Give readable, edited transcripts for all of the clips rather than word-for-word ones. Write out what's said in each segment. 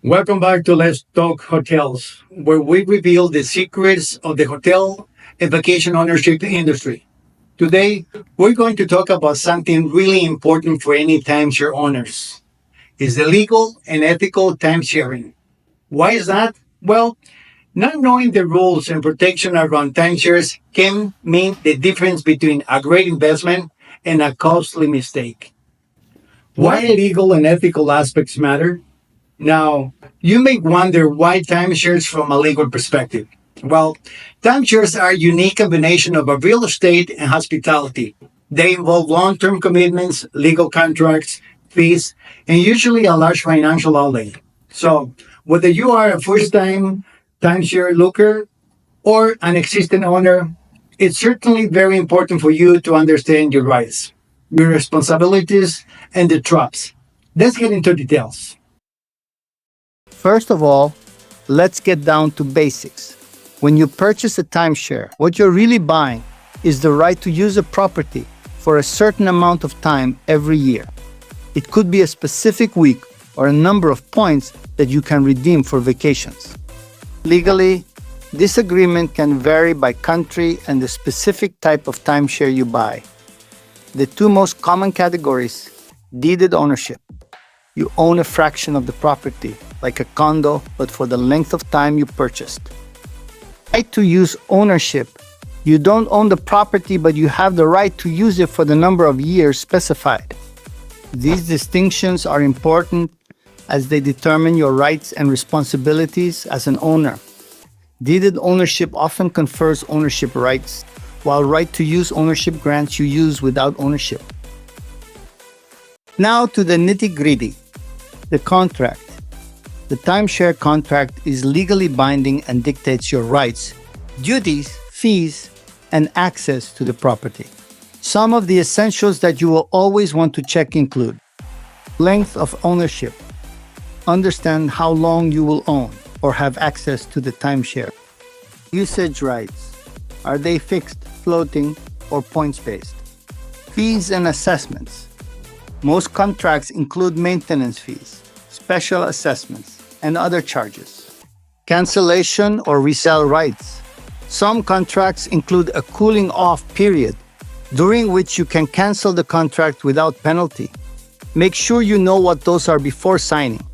Welcome back to Let's Talk Hotels, where we reveal the secrets of the hotel and vacation ownership industry. Today, we're going to talk about something really important for any timeshare owners. Is the legal and ethical timesharing. Why is that? Well, not knowing the rules and protection around timeshares can mean the difference between a great investment and a costly mistake. Why legal and ethical aspects matter? Now, you may wonder why timeshares from a legal perspective. Well, timeshares are a unique combination of a real estate and hospitality. They involve long term commitments, legal contracts, fees, and usually a large financial outlay. So, whether you are a first time timeshare looker or an existing owner, it's certainly very important for you to understand your rights, your responsibilities, and the traps. Let's get into details. First of all, let's get down to basics. When you purchase a timeshare, what you're really buying is the right to use a property for a certain amount of time every year. It could be a specific week or a number of points that you can redeem for vacations. Legally, this agreement can vary by country and the specific type of timeshare you buy. The two most common categories: deeded ownership. You own a fraction of the property, like a condo, but for the length of time you purchased. Right to use ownership. You don't own the property, but you have the right to use it for the number of years specified. These distinctions are important as they determine your rights and responsibilities as an owner. Deeded ownership often confers ownership rights, while right to use ownership grants you use without ownership. Now to the nitty-gritty. The contract. The timeshare contract is legally binding and dictates your rights, duties, fees, and access to the property. Some of the essentials that you will always want to check include length of ownership. Understand how long you will own or have access to the timeshare. Usage rights. Are they fixed, floating, or points-based? Fees and assessments. Most contracts include maintenance fees, special assessments, and other charges. Cancellation or resale rights. Some contracts include a cooling off period, during which you can cancel the contract without penalty. Make sure you know what those are before signing.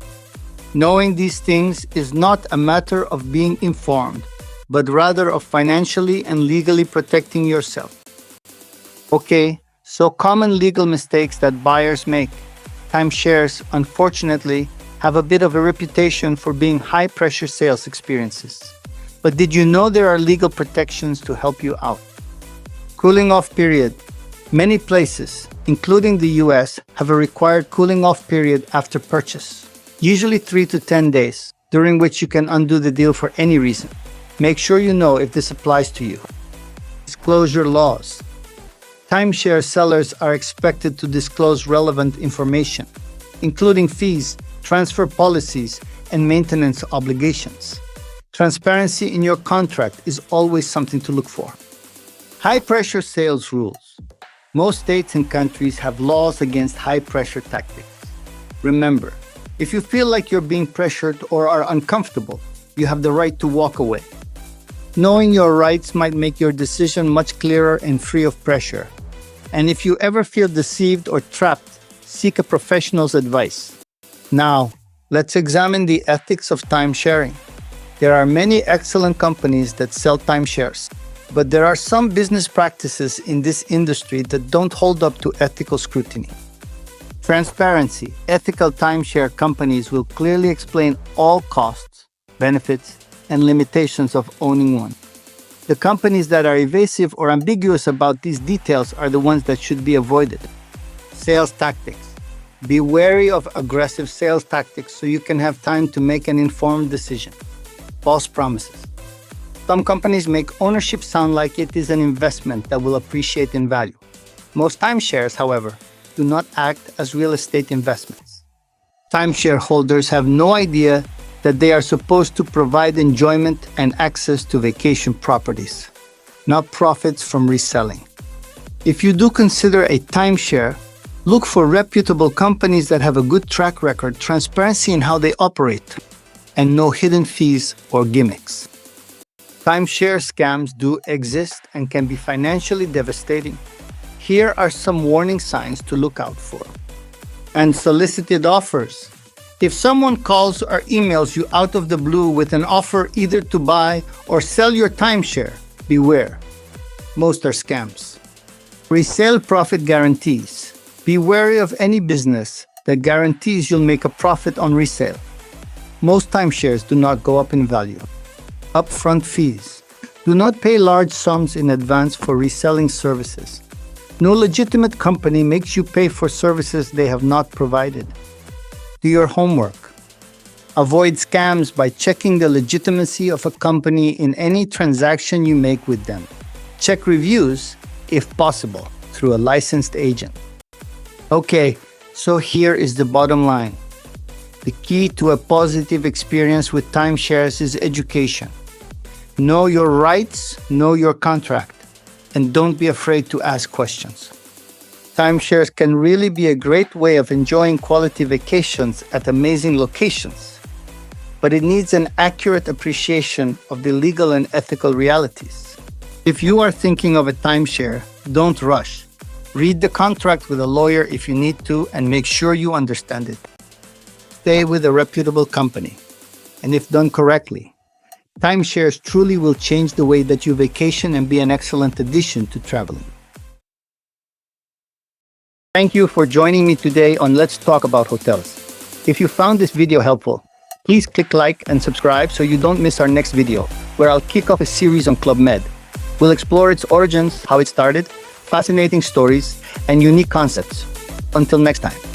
Knowing these things is not a matter of being informed, but rather of financially and legally protecting yourself. Okay, so common legal mistakes that buyers make. Timeshares, unfortunately, have a bit of a reputation for being high-pressure sales experiences. But did you know there are legal protections to help you out? Cooling off period. Many places, including the US, have a required cooling off period after purchase, usually 3 to 10 days, during which you can undo the deal for any reason. Make sure you know if this applies to you. Disclosure laws. Timeshare sellers are expected to disclose relevant information, including fees, transfer policies, and maintenance obligations. Transparency in your contract is always something to look for. High-pressure sales rules. Most states and countries have laws against high-pressure tactics. Remember, if you feel like you're being pressured or are uncomfortable, you have the right to walk away. Knowing your rights might make your decision much clearer and free of pressure. And if you ever feel deceived or trapped, seek a professional's advice. Now, let's examine the ethics of timesharing. There are many excellent companies that sell timeshares, but there are some business practices in this industry that don't hold up to ethical scrutiny. Transparency. Ethical timeshare companies will clearly explain all costs, benefits, and limitations of owning one. The companies that are evasive or ambiguous about these details are the ones that should be avoided. Sales tactics. Be wary of aggressive sales tactics so you can have time to make an informed decision. False promises. Some companies make ownership sound like it is an investment that will appreciate in value. Most timeshares, however, do not act as real estate investments. Timeshare holders have no idea that they are supposed to provide enjoyment and access to vacation properties, not profits from reselling. If you do consider a timeshare, look for reputable companies that have a good track record, transparency in how they operate, and no hidden fees or gimmicks. Timeshare scams do exist and can be financially devastating. Here are some warning signs to look out for. Unsolicited offers. If someone calls or emails you out of the blue with an offer either to buy or sell your timeshare, beware. Most are scams. Resale profit guarantees. Be wary of any business that guarantees you'll make a profit on resale. Most timeshares do not go up in value. Upfront fees. Do not pay large sums in advance for reselling services. No legitimate company makes you pay for services they have not provided. Do your homework. Avoid scams by checking the legitimacy of a company in any transaction you make with them. Check reviews, if possible, through a licensed agent. Okay, so here is the bottom line. The key to a positive experience with timeshares is education. Know your rights, know your contract, and don't be afraid to ask questions. Timeshares can really be a great way of enjoying quality vacations at amazing locations, but it needs an accurate appreciation of the legal and ethical realities. If you are thinking of a timeshare, don't rush. Read the contract with a lawyer if you need to and make sure you understand it. Stay with a reputable company, and if done correctly, timeshares truly will change the way that you vacation and be an excellent addition to traveling. Thank you for joining me today on Let's Talk About Hotels. If you found this video helpful, please click like and subscribe so you don't miss our next video, where I'll kick off a series on Club Med. We'll explore its origins, how it started, fascinating stories, and unique concepts. Until next time.